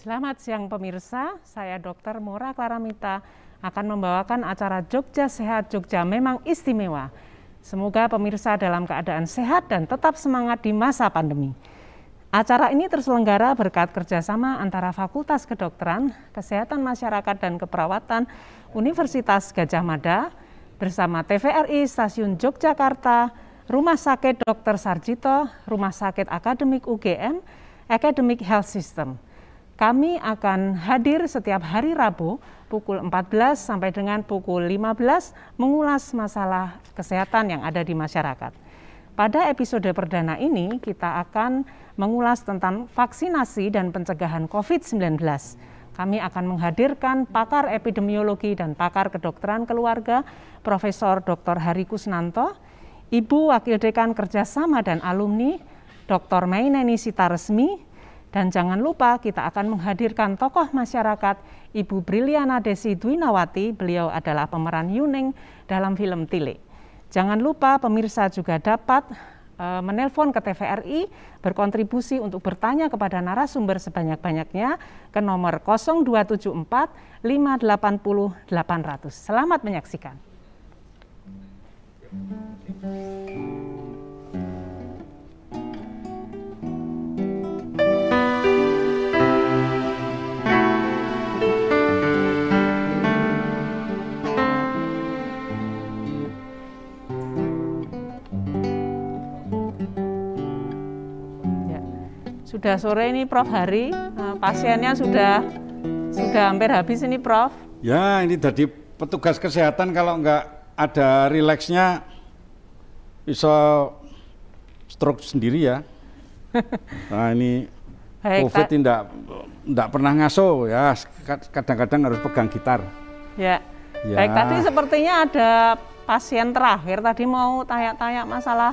Selamat siang pemirsa, saya Dr. Mora Klaramita akan membawakan acara Jogja Sehat Jogja Memang Istimewa. Semoga pemirsa dalam keadaan sehat dan tetap semangat di masa pandemi. Acara ini terselenggara berkat kerjasama antara Fakultas Kedokteran, Kesehatan Masyarakat dan Keperawatan Universitas Gadjah Mada bersama TVRI Stasiun Yogyakarta, Rumah Sakit Dr. Sarjito, Rumah Sakit Akademik UGM, Academic Health System. Kami akan hadir setiap hari Rabu pukul 14 sampai dengan pukul 15 mengulas masalah kesehatan yang ada di masyarakat. Pada episode perdana ini kita akan mengulas tentang vaksinasi dan pencegahan COVID-19. Kami akan menghadirkan pakar epidemiologi dan pakar kedokteran keluarga Profesor Dr. Hari Kusnanto, Ibu Wakil Dekan Kerjasama dan Alumni Dr. Maineni Sitaresmi. Dan jangan lupa kita akan menghadirkan tokoh masyarakat Ibu Briliana Desi Dwinawati, beliau adalah pemeran Yuning dalam film Tile. Jangan lupa pemirsa juga dapat menelpon ke TVRI, berkontribusi untuk bertanya kepada narasumber sebanyak-banyaknya ke nomor 0274 580 800. Selamat menyaksikan. Sudah sore ini Prof Hari, pasiennya sudah hampir habis ini Prof. Ya, ini jadi petugas kesehatan kalau nggak ada rileksnya bisa stroke sendiri ya. Nah ini baik, COVID tidak pernah ngaso ya, kadang-kadang harus pegang gitar. Ya. Baik, tadi sepertinya ada pasien terakhir tadi mau tanya-tanya masalah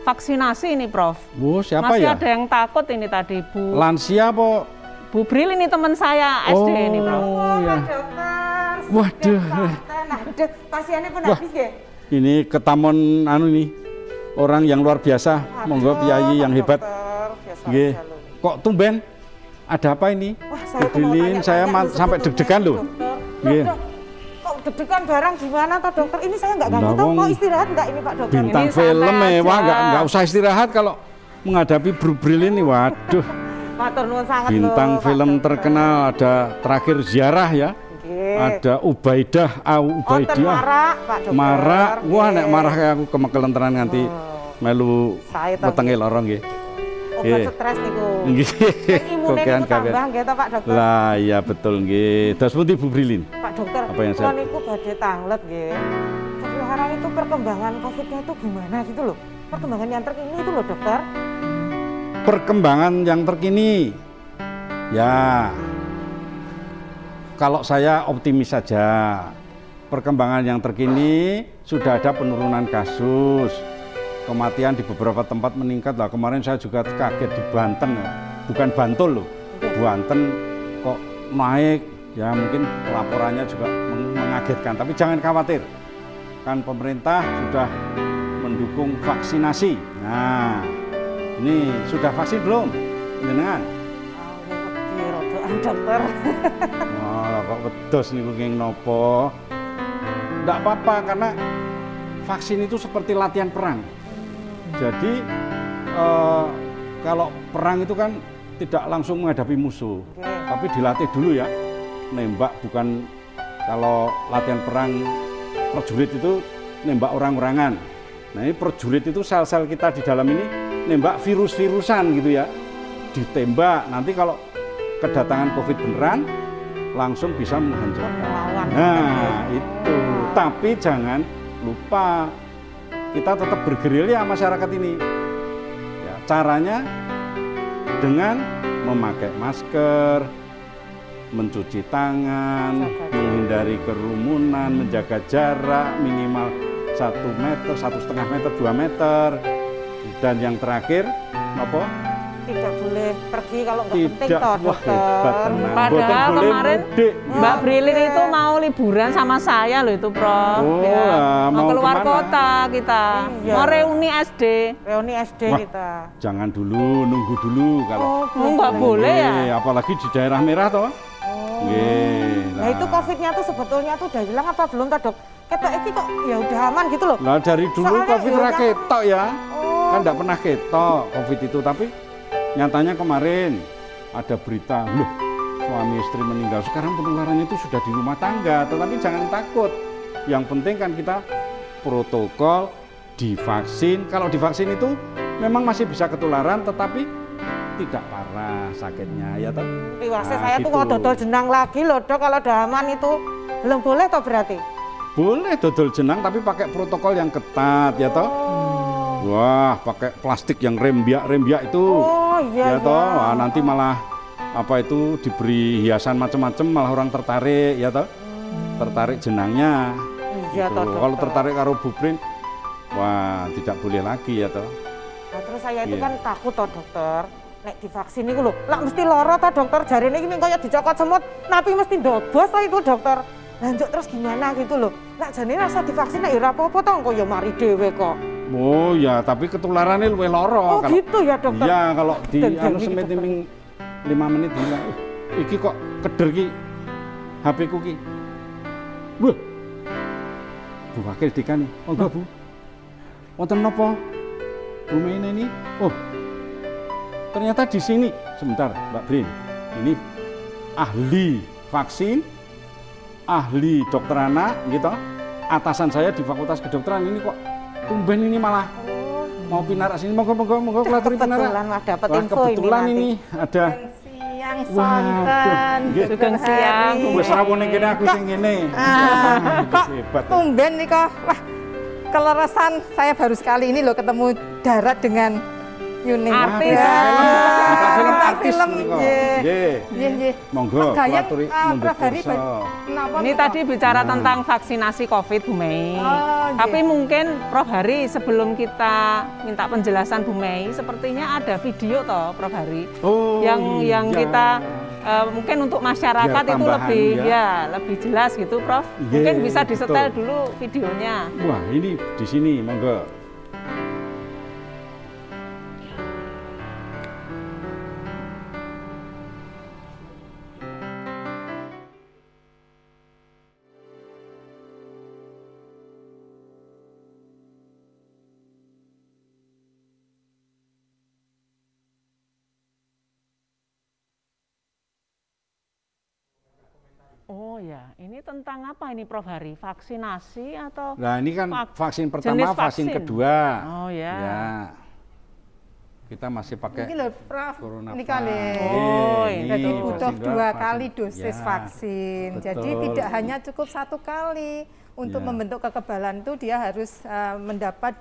vaksinasi ini Prof. Bu, siapa Masih ya? ada yang takut ini tadi Bu. Lansia apa? Bu Bril ini teman saya SD ini Prof. Oh ya. Pak Dokter. Waduh. Nah, pasiennya pun habis ya? Ini ketamon ini orang yang luar biasa. Monggo Piyayi yang hebat. Nggih. Kok tumben? Ada apa ini? Wah, saya Brilin, saya sampai deg-degan loh. Nggih. Deg-degan barang gimana toh dokter? Ini saya nggak ganggu toh, mau istirahat nggak ini Pak Dokter? Bintang ini film mewah, nggak usah istirahat kalau menghadapi Bu Bril ini. Waduh. Matur nuwun sangat bintang loh, film terkenal, ada Terakhir Ziarah ya. Oke. Ada Ubaidah, Ubaidiah. Marak Pak Dokter. Marak, wah nek marah kayak aku kemekelenteran nganti melu wetenge lorong nggih. Obat stres niku. Nggih. Imune niku tambah nggih toh Pak Dokter. Lah iya betul nggih. Das pundi Bu Brilin? Pak Dokter, apa yang kula niku badhe tanglet nggih. Sekarang itu perkembangan COVID-nya itu gimana gitu loh. Perkembangan yang terkini itu loh Dokter. Perkembangan yang terkini. Ya. Kalau saya optimis saja. Perkembangan yang terkini sudah ada penurunan kasus. Kematian di beberapa tempat meningkat lah. Kemarin saya juga kaget di Banten, bukan Bantul loh. Banten kok naik, ya mungkin laporannya juga mengagetkan. Tapi jangan khawatir, kan pemerintah sudah mendukung vaksinasi. Nah, ini sudah vaksin belum, jenengan? Dokter. Oh, kok wedhos niku nging nopo? Nggak apa-apa karena vaksin itu seperti latihan perang. Jadi kalau perang itu kan tidak langsung menghadapi musuh, tapi dilatih dulu ya. Nembak bukan, kalau latihan perang prajurit itu nembak orang-orangan. Nah ini prajurit itu sel-sel kita di dalam ini nembak virus-virusan gitu ya. Ditembak, nanti kalau kedatangan COVID beneran langsung bisa menghancurkan. Nah itu, tapi jangan lupa kita tetap bergerilya masyarakat ini. Ya, caranya dengan memakai masker, mencuci tangan, menghindari kerumunan, menjaga jarak minimal 1 meter, 1,5 meter, 2 meter. Dan yang terakhir, apa? tidak boleh pergi kalau nggak penting Tidak, toh wah dokter. hebat tenang. Padahal Boten boleh kemarin mudik. Mbak Brilin itu mau liburan sama saya loh itu, Prof. Oh, Ya. lah, Mau mau keluar kemana? kota kita. Iya. Mau reuni SD. Reuni SD Wah. kita. Jangan dulu, nunggu dulu kalau. Oh, nggak boleh ya? Apalagi di daerah merah toh. Nggih. Nah itu COVID-nya tuh sebetulnya tuh udah hilang apa belum toh dok? Ketok iki kok ya udah aman gitu loh. Lah dari dulu Soalnya COVID ra iurannya- ketok ya. Oh. Kan enggak pernah ketok COVID itu, tapi nyatanya kemarin ada berita, loh suami istri meninggal. Sekarang penularannya itu sudah di rumah tangga, tetapi jangan takut. Yang penting kan kita protokol, divaksin. Kalau divaksin itu memang masih bisa ketularan, tetapi tidak parah sakitnya ya toh. Riwasnya Nah, saya tuh gitu. mau dodol jenang lagi loh dok, kalau udah aman itu belum boleh toh berarti? Boleh dodol jenang tapi pakai protokol yang ketat ya toh. Wah, pakai plastik yang rembiak itu. Oh iya Ya toh, wah, nanti malah apa itu diberi hiasan macam-macam malah orang tertarik ya toh. Tertarik jenangnya. Iya Gitu. toh dokter. Kalau tertarik karo bubrin, wah tidak boleh lagi ya toh. Nah, terus saya itu Iya. kan takut toh dokter. Nek divaksin itu loh, lah mesti loro toh dokter. Jarine iki kaya dicokot semut, tapi mesti ndobos toh itu dokter. Lanjut terus gimana gitu loh. Nak jane rasa divaksin nek ya ora apa-apa toh, kok ya mari dhewe kok. Oh ya, tapi ketularannya luwih loro. Oh gitu ya dokter. Iya, kalau di Dan anu gitu, sementing 5 menit hilang. Iki kok keder ki HP ku ki. Wah. Bu Wakil Dekan. Oh enggak, Bu. Wonten napa? Bu Mene ini. Oh. Ternyata di sini. Sebentar, Mbak Brin. Ini ahli vaksin, ahli dokter anak gitu. Atasan saya di Fakultas Kedokteran ini kok tumben ini malah mau pinarak sini. Monggo kula aturi pinarak. Kebetulan mah dapat Wah, info kebetulan ini ini ada Siang Wah, sonten, nggih. Sugeng siang. wis rawone kene aku sing ngene. Kok Hebat. tumben nih kok, wah keleresan saya baru sekali ini loh ketemu darat dengan Yuni. Artis. Ya, Bapak film tentang artis film, menika. nggih. Nggih. Nggih, nggih. Monggo kula Gayeng, aturi mundut Prof. Hari, kursa. kenapa Ini nih, tadi kok? bicara tentang vaksinasi COVID, Bu Mei. Oh, iya. Tapi mungkin Prof Hari sebelum kita minta penjelasan Bu Mei, sepertinya ada video toh Prof Hari Oh, yang iya. kita mungkin untuk masyarakat Biar itu tambahan, lebih ya. lebih jelas gitu, Prof. Iya, Mungkin bisa disetel betul. dulu videonya. Wah, ini di sini monggo. Oh ya, ini tentang apa ini Prof Hari? Vaksinasi atau? Nah, ini kan vaksin pertama, jenis vaksin vaksin. kedua. Oh ya. Ya. Kita masih pakai Ini loh, Prof. Corona Ini kali. Oh, ini Jadi butuh vaksin 2 vaksin. kali dosis Ya, vaksin. Jadi betul. tidak hanya cukup 1 kali. Untuk Ya. membentuk kekebalan itu dia harus mendapat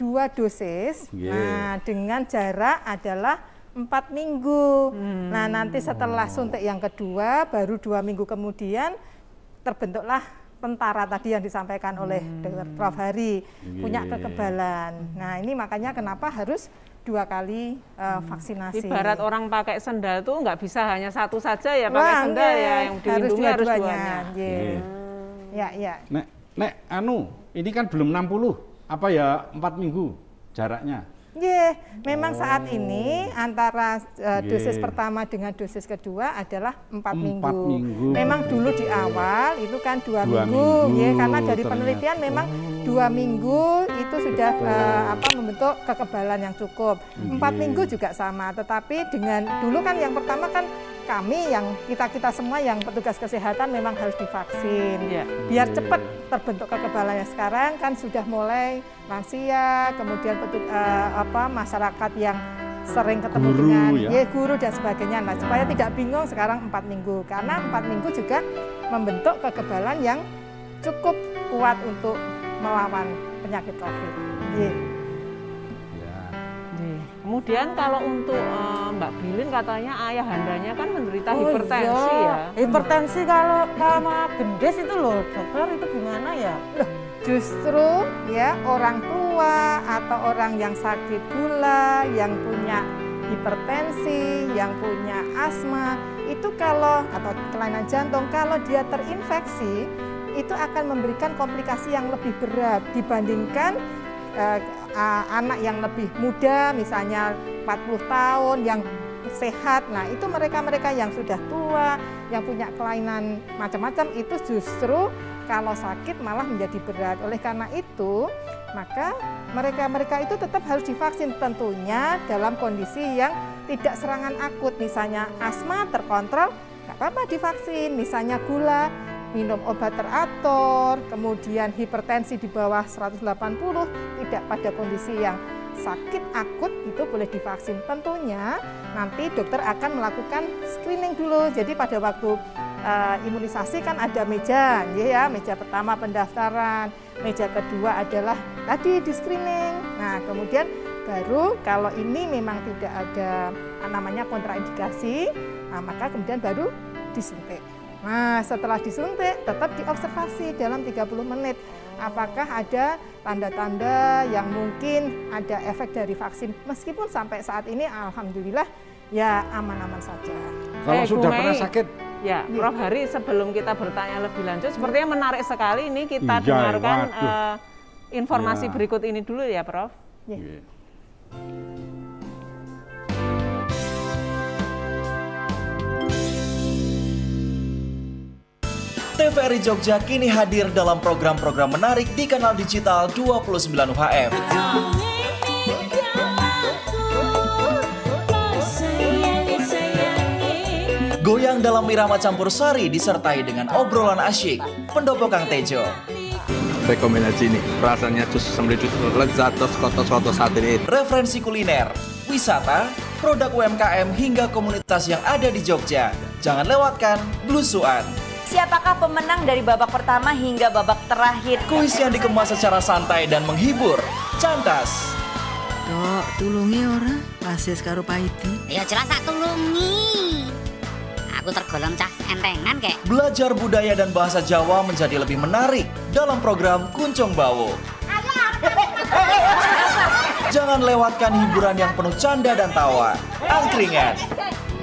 2 dosis. Yeah. Nah, dengan jarak adalah 4 minggu. Nah, nanti setelah suntik yang kedua, baru 2 minggu kemudian terbentuklah tentara tadi yang disampaikan oleh Dr. Prof Hari, punya Yeah. kekebalan. Nah, ini makanya kenapa harus 2 kali vaksinasi. Ibarat orang pakai sendal tuh nggak bisa hanya satu saja ya pakai Wah, sendal nggih. ya, yang dilindungi harus duanya. Nggih. Nggih. Ya, ya. Nek anu, ini kan belum 60. Apa ya 4 minggu jaraknya? Nggih, memang saat ini antara dosis Nggih. pertama dengan dosis kedua adalah 4 4 minggu. minggu. Memang dulu di awal itu kan 2 2 minggu, minggu, ya, karena dari ternyata. penelitian memang 2 minggu itu sudah membentuk kekebalan yang cukup. 4 Nggih. minggu juga sama, tetapi dengan dulu kan yang pertama kan kami yang kita semua yang petugas kesehatan memang harus divaksin. Iya. Biar cepat terbentuk kekebalannya. Sekarang kan sudah mulai lansia, kemudian masyarakat yang sering ketemu Guru, dengan ya. guru dan sebagainya. Nah, supaya tidak bingung sekarang 4 minggu. Karena 4 minggu juga membentuk kekebalan yang cukup kuat untuk melawan penyakit COVID. Ya. Kemudian kalau untuk Mbak Brilin katanya ayah handanya kan menderita Oh hipertensi iya. ya. Hipertensi kalau sama gendis itu loh, dokter itu gimana ya? Justru ya orang tua atau orang yang sakit gula, yang punya hipertensi, yang punya asma, itu kalau atau kelainan jantung, kalau dia terinfeksi itu akan memberikan komplikasi yang lebih berat dibandingkan anak yang lebih muda, misalnya 40 tahun yang sehat. Nah, itu mereka-mereka yang sudah tua, yang punya kelainan macam-macam, itu justru kalau sakit malah menjadi berat. Oleh karena itu, maka mereka-mereka itu tetap harus divaksin, tentunya dalam kondisi yang tidak serangan akut. Misalnya asma terkontrol, nggak apa-apa divaksin. Misalnya gula, minum obat teratur, kemudian hipertensi di bawah 180, tidak pada kondisi yang sakit akut, itu boleh divaksin. Tentunya nanti dokter akan melakukan screening dulu. Jadi pada waktu imunisasi kan ada meja, ya, meja pertama pendaftaran, meja kedua adalah tadi di screening. Nah, kemudian baru kalau ini memang tidak ada namanya kontraindikasi, nah, maka kemudian baru disuntik. Nah, setelah disuntik tetap diobservasi dalam 30 menit. Apakah ada tanda-tanda yang mungkin ada efek dari vaksin? Meskipun sampai saat ini alhamdulillah ya aman-aman saja. Kalau sudah pernah sakit? Ya, Prof Hari, sebelum kita bertanya lebih lanjut, sepertinya menarik sekali ini kita dengarkan informasi berikut ini dulu ya, Prof. Ya. TVRI Jogja kini hadir dalam program-program menarik di kanal digital 29 UHF. Goyang dalam irama campur sari disertai dengan obrolan asyik. Pendopo Kang Tejo. Rekomendasi ini, rasanya jus sembelit lezat kotos saat ini. Referensi kuliner, wisata, produk UMKM hingga komunitas yang ada di Jogja. Jangan lewatkan Blusuan. Siapakah pemenang dari babak pertama hingga babak terakhir? Kuis yang dikemas secara santai dan menghibur. Cantas. Dok, tulungi ora? Rasis karo Paidi. Ya jelas tak tulungi. Aku tergolong cah entengan kek. Belajar budaya dan bahasa Jawa menjadi lebih menarik dalam program Kuncung Bawo. Jangan lewatkan hiburan yang penuh canda dan tawa. Angkringan.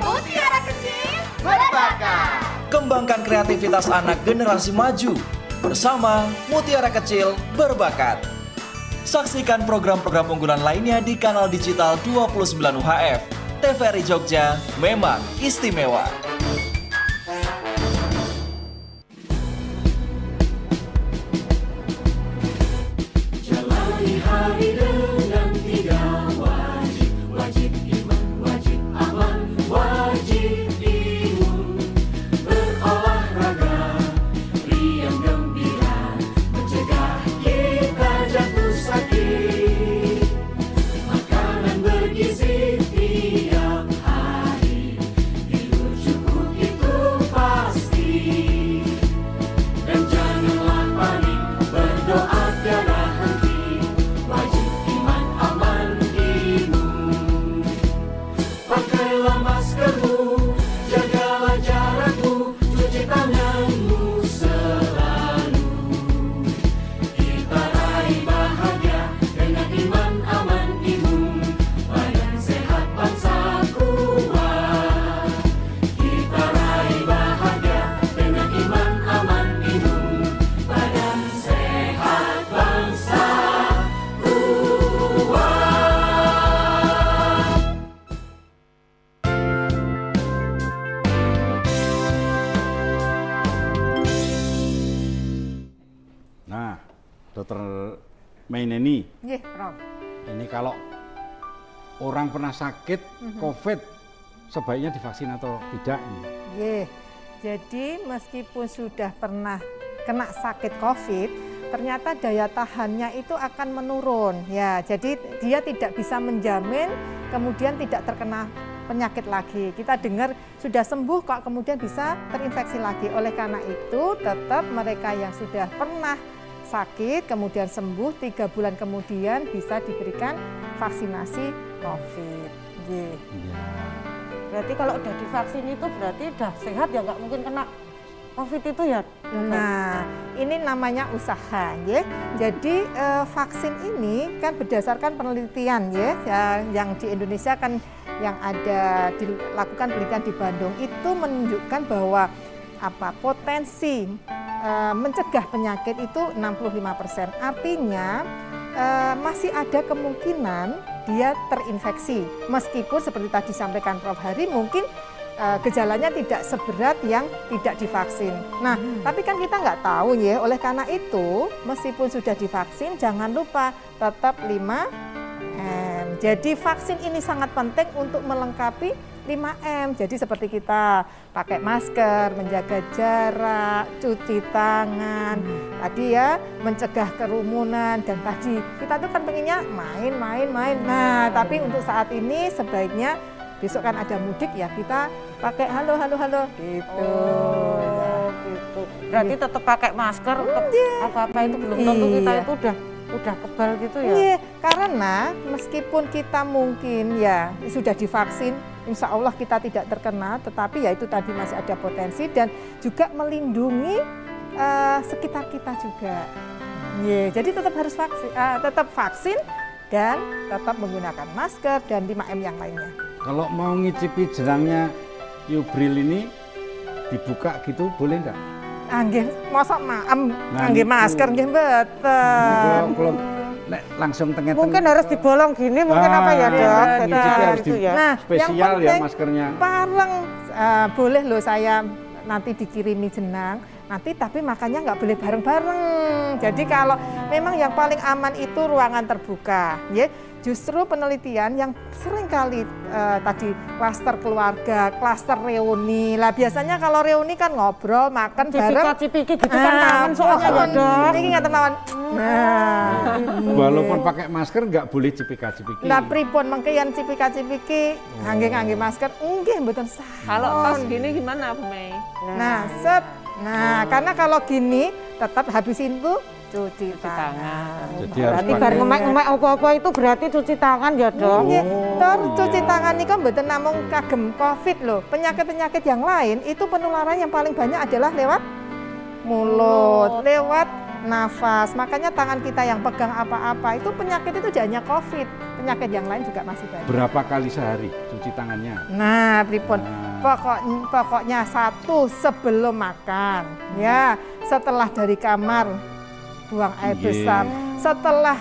Mutiara kecil berbakat. Kembangkan kreativitas anak generasi maju bersama Mutiara Kecil Berbakat. Saksikan program-program unggulan lainnya di kanal digital 29 UHF. TVRI Jogja memang istimewa. Jalani hari dengan tiga wajib, wajib iman, wajib aman, wajib imun. Berolahraga, riang gembira, mencegah kita jatuh sakit. Makanan bergizi tiap hari, tidur cukup itu pasti. Dan janganlah panik, berdoa tiada henti. Wajib iman, aman, imun. Pakailah maskermu, jagalah jarakmu, cuci tanganmu selalu. Kita raih bahagia dengan iman, aman, imun. Badan sehat, bangsa kuat. Kita raih bahagia dengan iman, aman, imun. Badan sehat, bangsa kuat. Nah, Dokter Maineni, Nggih, Prof. ini kalau orang pernah sakit COVID, sebaiknya divaksin atau tidak? Nggih. Jadi meskipun sudah pernah kena sakit COVID, ternyata daya tahannya itu akan menurun. Ya, jadi dia tidak bisa menjamin kemudian tidak terkena penyakit lagi. Kita dengar sudah sembuh kok kemudian bisa terinfeksi lagi. Oleh karena itu tetap mereka yang sudah pernah sakit kemudian sembuh 3 bulan kemudian bisa diberikan vaksinasi COVID. Berarti kalau udah divaksin itu berarti udah sehat ya, nggak mungkin kena COVID itu ya? Nah, ini namanya usaha ya. Jadi vaksin ini kan berdasarkan penelitian ya yang di Indonesia kan yang ada dilakukan penelitian di Bandung itu menunjukkan bahwa potensi mencegah penyakit itu 65%. Artinya masih ada kemungkinan dia terinfeksi. Meskipun seperti tadi disampaikan Prof. Hari mungkin gejalanya tidak seberat yang tidak divaksin. Nah, tapi kan kita nggak tahu ya. Oleh karena itu, meskipun sudah divaksin, jangan lupa tetap 5M. Jadi vaksin ini sangat penting untuk melengkapi 5M. Jadi seperti kita pakai masker, menjaga jarak, cuci tangan, tadi ya mencegah kerumunan, dan tadi kita tuh kan pengennya main. Nah, tapi untuk saat ini sebaiknya besok kan ada mudik ya, kita pakai halo gitu. Gitu. Berarti tetap pakai masker, apa-apa itu belum tentu kita itu udah kebal gitu ya. Iya, karena meskipun kita mungkin ya sudah divaksin, insya Allah kita tidak terkena, tetapi ya itu tadi masih ada potensi dan juga melindungi sekitar kita juga. Iya, jadi tetap harus vaksin dan tetap menggunakan masker dan 5M yang lainnya. Kalau mau ngicipi jenangnya Yubril ini dibuka gitu boleh enggak? Nggih, mosok nggih masker nggih mboten. Kalau langsung tengah-tengah. Mungkin harus dibolong gini, mungkin apa ya, Dok? Harus gitu ya. Nah, spesial yang ya maskernya. Pareng boleh loh saya nanti dikirimi jenang. Nanti tapi makannya nggak boleh bareng-bareng. Jadi kalau memang yang paling aman itu ruangan terbuka, ya. Justru penelitian yang seringkali tadi klaster keluarga, klaster reuni. Lah biasanya kalau reuni kan ngobrol, makan bareng. Cipika-cipiki gitu kan kangen soalnya ya, Dok. Ini ngaten mawon. Walaupun pakai masker nggak boleh cipika-cipiki. Lah pripun mengke yen cipika-cipiki ngangge masker nggih mboten sah. Kalau pas gini gimana Bu Mei? Nah, karena kalau gini tetap habisin tuh cuci tangan. Jadi berarti bar ngemek-ngemek apa-apa itu berarti cuci tangan ya, Dok. Terus cuci tangan ini kan mboten namung kagem COVID loh. Penyakit-penyakit yang lain itu penularan yang paling banyak adalah lewat mulut, lewat nafas. Makanya tangan kita yang pegang apa-apa itu penyakit itu tidak hanya COVID. Penyakit yang lain juga masih banyak. Berapa kali sehari cuci tangannya? Nah, pripun? Pokoknya 1 sebelum makan, ya. Setelah dari kamar buang air besar, setelah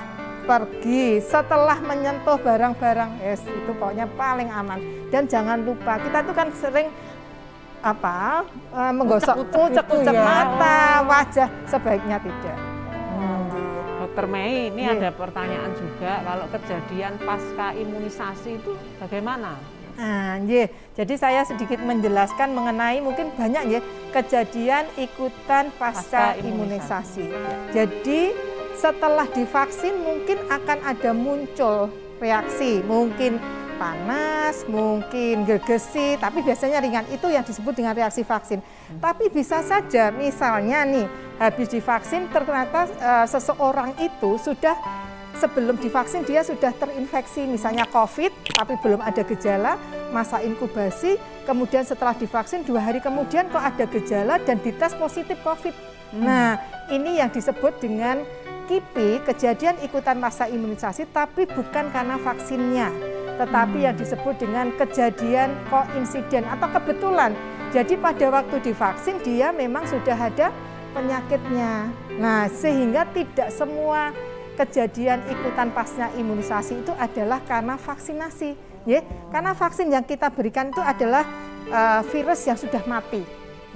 pergi, setelah menyentuh barang-barang, itu pokoknya paling aman. Dan jangan lupa kita tuh kan sering menggosok ucek-ucek mata, wajah, sebaiknya tidak. Dokter Mei, ini ada pertanyaan juga, kalau kejadian pasca imunisasi itu bagaimana? Jadi saya sedikit menjelaskan mengenai mungkin banyak ya kejadian ikutan pasca imunisasi. Jadi setelah divaksin mungkin akan ada muncul reaksi, mungkin panas, mungkin gegesi, tapi biasanya ringan. Itu yang disebut dengan reaksi vaksin. Tapi bisa saja misalnya nih habis divaksin ternyata seseorang itu sudah sebelum divaksin dia sudah terinfeksi misalnya COVID tapi belum ada gejala, masa inkubasi, kemudian setelah divaksin 2 hari kemudian kok ada gejala dan dites positif COVID. Nah, ini yang disebut dengan KIPI, kejadian ikutan masa imunisasi, tapi bukan karena vaksinnya, tetapi yang disebut dengan kejadian koinsiden atau kebetulan. Jadi pada waktu divaksin dia memang sudah ada penyakitnya. Nah, sehingga tidak semua kejadian ikutan pasca imunisasi itu adalah karena vaksinasi, ya. Karena vaksin yang kita berikan itu adalah virus yang sudah mati,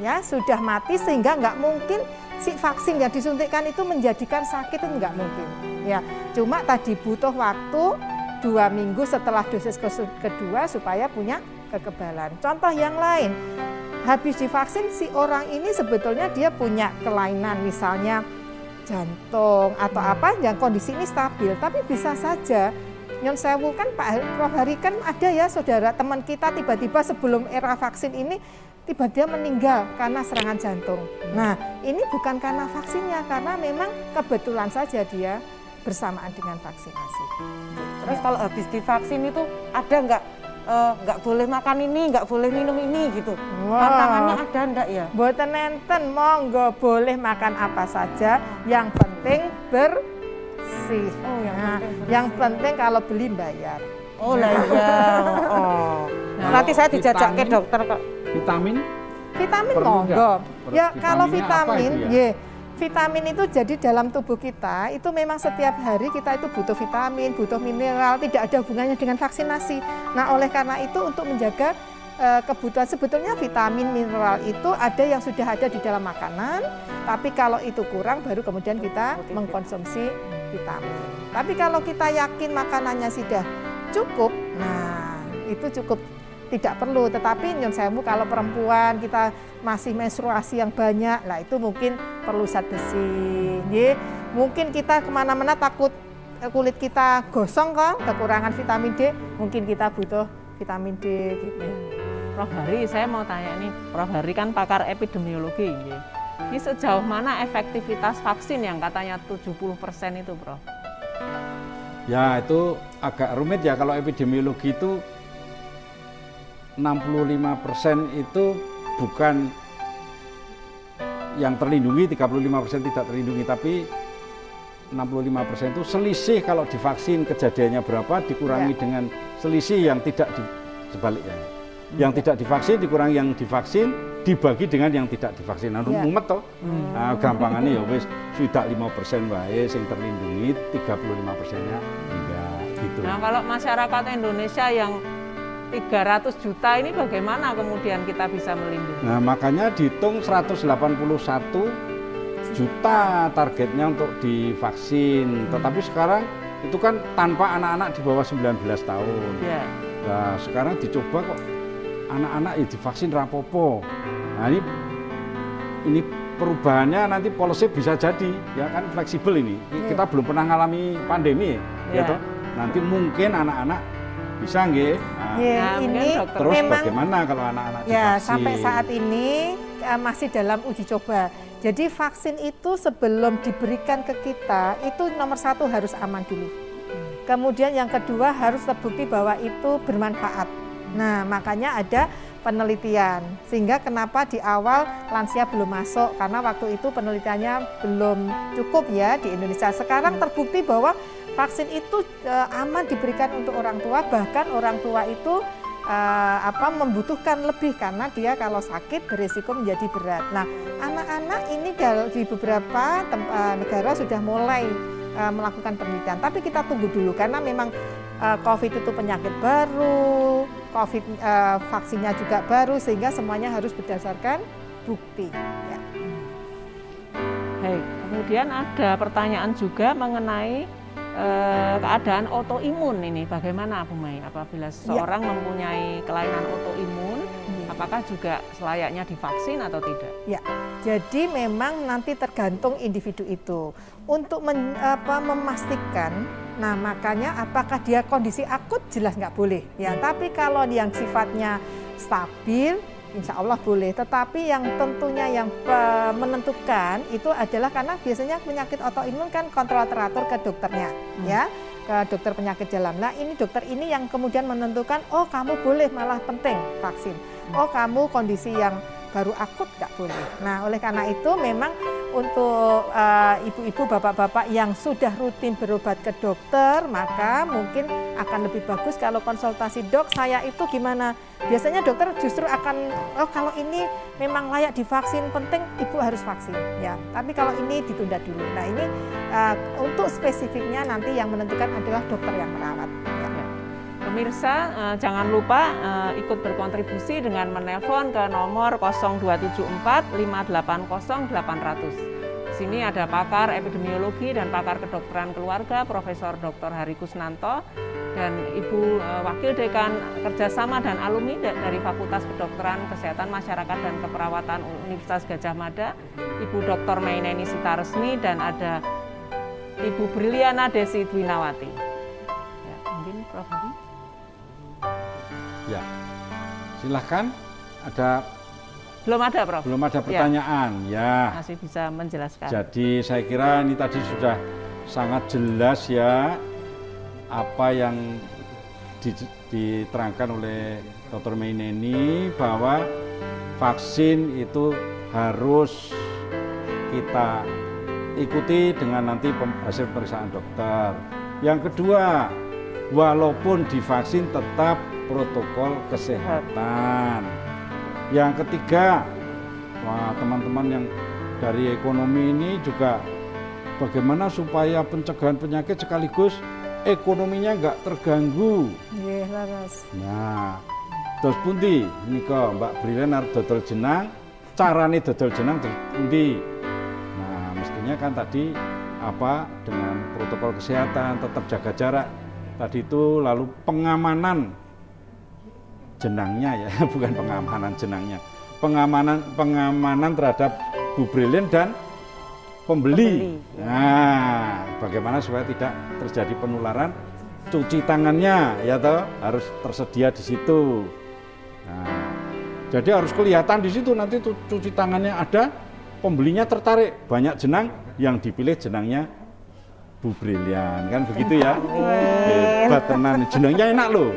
ya, sudah mati sehingga nggak mungkin si vaksin yang disuntikkan itu menjadikan sakit, itu nggak mungkin, ya. Cuma tadi butuh waktu 2 minggu setelah dosis kedua supaya punya kekebalan. Contoh yang lain, habis divaksin si orang ini sebetulnya dia punya kelainan misalnya jantung atau apa yang kondisi ini stabil, tapi bisa saja nyon sewu kan Prof. Hari kan ada ya saudara teman kita tiba-tiba sebelum era vaksin ini tiba-tiba meninggal karena serangan jantung. Nah, ini bukan karena vaksinnya, karena memang kebetulan saja dia bersamaan dengan vaksinasi. Terus kalau habis divaksin itu ada nggak nggak boleh makan ini, nggak boleh minum ini gitu. Pantangannya ada enggak ya? Mboten nenten, monggo boleh makan apa saja, yang penting bersih. Oh, yang penting kalau beli bayar. Oh lah iya. Nanti saya dijajak ke dokter kok. Vitamin? Vitamin Perlu monggo. nggak? Ya kalau Vitaminnya apa vitamin, itu ya? vitamin itu jadi dalam tubuh kita itu memang setiap hari kita itu butuh vitamin, butuh mineral, tidak ada hubungannya dengan vaksinasi. Nah, oleh karena itu untuk menjaga kebutuhan sebetulnya vitamin mineral itu ada yang sudah ada di dalam makanan, tapi kalau itu kurang baru kemudian kita mengkonsumsi vitamin. Tapi kalau kita yakin makanannya sudah cukup, nah itu cukup, tidak perlu. Tetapi nyun sewu kalau perempuan kita masih menstruasi yang banyak, lah itu mungkin perlu zat besi. Mungkin kita kemana-mana takut kulit kita gosong kan, kekurangan vitamin D, mungkin kita butuh vitamin D gitu. Prof Hari, saya mau tanya nih, Prof Hari kan pakar epidemiologi. Ini sejauh mana efektivitas vaksin yang katanya 70% itu, Prof? Ya, itu agak rumit ya kalau epidemiologi itu 65% itu bukan yang terlindungi, 35% tidak terlindungi, tapi 65% itu selisih kalau divaksin kejadiannya berapa dikurangi dengan selisih yang tidak sebaliknya. Yang tidak divaksin dikurangi yang divaksin dibagi dengan yang tidak divaksin. Nah, mumet toh. Nah, gampangannya ya wis sudah 5% wae sing terlindungi, 35%-nya enggak gitu. Nah, kalau masyarakat Indonesia yang 300 juta ini bagaimana kemudian kita bisa melindungi? Nah, makanya dihitung 181 juta targetnya untuk divaksin. Tetapi sekarang itu kan tanpa anak-anak di bawah 19 tahun. Ya. Nah, sekarang dicoba kok anak-anak ya divaksin rapopo. Nah, ini perubahannya nanti polisi bisa jadi, ya kan fleksibel ini. Kita belum pernah ngalami pandemi, ya toh. Nanti mungkin anak-anak bisa nggih. Nah, ini terus memang, bagaimana kalau anak-anak ya divaksin? sampai saat ini masih dalam uji coba. Jadi vaksin itu sebelum diberikan ke kita itu nomor 1 harus aman dulu. Kemudian yang kedua harus terbukti bahwa itu bermanfaat. Nah, makanya ada penelitian. Sehingga kenapa di awal lansia belum masuk, karena waktu itu penelitiannya belum cukup ya di Indonesia. Sekarang terbukti bahwa vaksin itu aman diberikan untuk orang tua, bahkan orang tua itu membutuhkan lebih karena dia kalau sakit berisiko menjadi berat. Nah, anak-anak ini di beberapa negara sudah mulai melakukan penelitian, tapi kita tunggu dulu karena memang COVID itu penyakit baru, vaksinnya juga baru, sehingga semuanya harus berdasarkan bukti. Ya. Baik, kemudian ada pertanyaan juga mengenai keadaan autoimun ini. Bagaimana Bu Mai apabila seseorang mempunyai kelainan autoimun, apakah juga selayaknya divaksin atau tidak? Ya, jadi memang nanti tergantung individu itu. Untuk memastikan, nah makanya apakah dia kondisi akut jelas nggak boleh. Ya, tapi kalau yang sifatnya stabil, insya Allah boleh. Tetapi yang tentunya yang menentukan itu adalah karena biasanya penyakit autoimun kan kontrol teratur ke dokternya, ya, ke dokter penyakit dalam. Nah, ini dokter ini yang kemudian menentukan, oh kamu boleh, malah penting vaksin. Oh kamu kondisi yang baru akut nggak boleh. Nah, oleh karena itu memang untuk ibu-ibu, bapak-bapak yang sudah rutin berobat ke dokter, maka mungkin akan lebih bagus kalau konsultasi dok, saya itu gimana? Biasanya dokter justru akan, oh kalau ini memang layak divaksin, penting ibu harus vaksin. Ya, tapi kalau ini ditunda dulu. Nah, ini untuk spesifiknya nanti yang menentukan adalah dokter yang merawat. Ya. Pemirsa, jangan lupa ikut berkontribusi dengan menelpon ke nomor 0274 580 800. Di sini ada pakar epidemiologi dan pakar kedokteran keluarga, Profesor Dr. Hari Kusnanto, dan Ibu Wakil Dekan Kerjasama dan Alumni dari Fakultas Kedokteran Kesehatan Masyarakat dan Keperawatan Universitas Gadjah Mada, Ibu Dr. Maineni Sitaresmi, dan ada Ibu Briliana Desi Dwinawati. Ya, mungkin Prof. Hari. Ya, silahkan. Belum ada, Prof. Belum ada pertanyaan, ya. Masih bisa menjelaskan. Jadi saya kira ini tadi sudah sangat jelas ya apa yang diterangkan oleh Dr. Maineni bahwa vaksin itu harus kita ikuti dengan nanti hasil pemeriksaan dokter. Yang kedua, walaupun divaksin tetap protokol kesehatan. Yang ketiga, teman-teman yang dari ekonomi ini juga bagaimana supaya pencegahan penyakit sekaligus ekonominya nggak terganggu. Nggih, leres. Nah, terus pundi nika Mbak Brilian arep dodol jenang, carane dodol jenang terus pundi. Nah, mestinya kan tadi dengan protokol kesehatan, tetap jaga jarak. Tadi itu lalu pengamanan jenangnya ya, bukan pengamanan jenangnya. Pengamanan terhadap Bu Brilian dan pembeli. Nah, bagaimana supaya tidak terjadi penularan? Cuci tangannya ya toh harus tersedia di situ. Nah, jadi harus kelihatan di situ nanti cuci tangannya ada, pembelinya tertarik, banyak jenang yang dipilih jenangnya Bu Brilian kan begitu ya. Hebat tenan, jenangnya enak loh.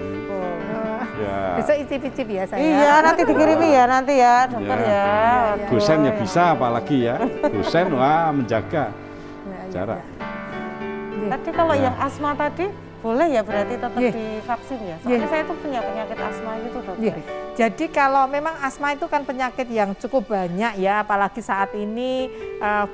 Ya. Bisa icip-icip ya saya. Iya, nanti dikirimi ya nanti ya dokter ya. Dosen ya bisa apalagi ya. Dosen wah menjaga jarak. Tadi kalau yang asma tadi boleh ya berarti tetap divaksin ya. Soalnya saya tuh punya penyakit asma gitu dokter. Jadi kalau memang asma itu kan penyakit yang cukup banyak ya, apalagi saat ini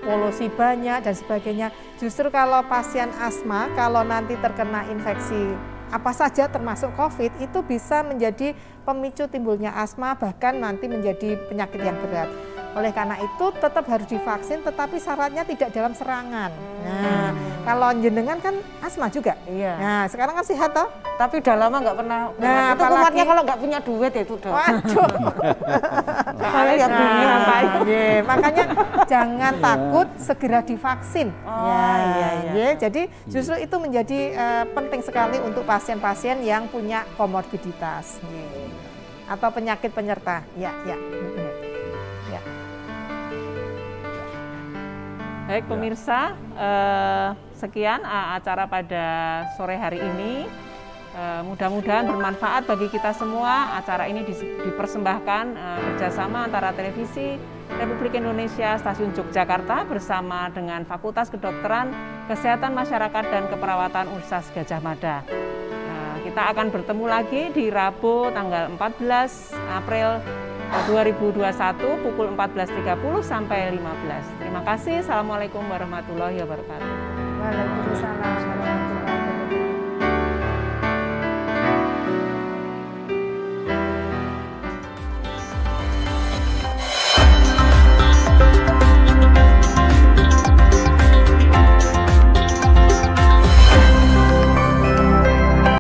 polusi banyak dan sebagainya. Justru kalau pasien asma kalau nanti terkena infeksi apa saja termasuk COVID itu bisa menjadi pemicu timbulnya asma bahkan nanti menjadi penyakit yang berat. Oleh karena itu tetap harus divaksin tetapi syaratnya tidak dalam serangan. Nah, kalau jenengan kan asma juga. Iya. Nah, sekarang kan sehat toh? Tapi udah lama nggak pernah. Nah, itu kumatnya kalau nggak punya duit ya itu dok. Waduh. Saya ya bingung. Makanya jangan takut segera divaksin. Iya. Jadi justru itu menjadi penting sekali untuk pasien-pasien yang punya komorbiditas atau penyakit penyerta. Ya. Baik pemirsa, sekian acara pada sore hari ini. Mudah-mudahan bermanfaat bagi kita semua. Acara ini dipersembahkan kerjasama antara Televisi Republik Indonesia Stasiun Yogyakarta bersama dengan Fakultas Kedokteran, Kesehatan Masyarakat dan Keperawatan Universitas Gadjah Mada. Kita akan bertemu lagi di Rabu tanggal 14 April 2021 pukul 14.30 sampai 15. Terima kasih. Assalamualaikum warahmatullahi wabarakatuh. Waalaikumsalam.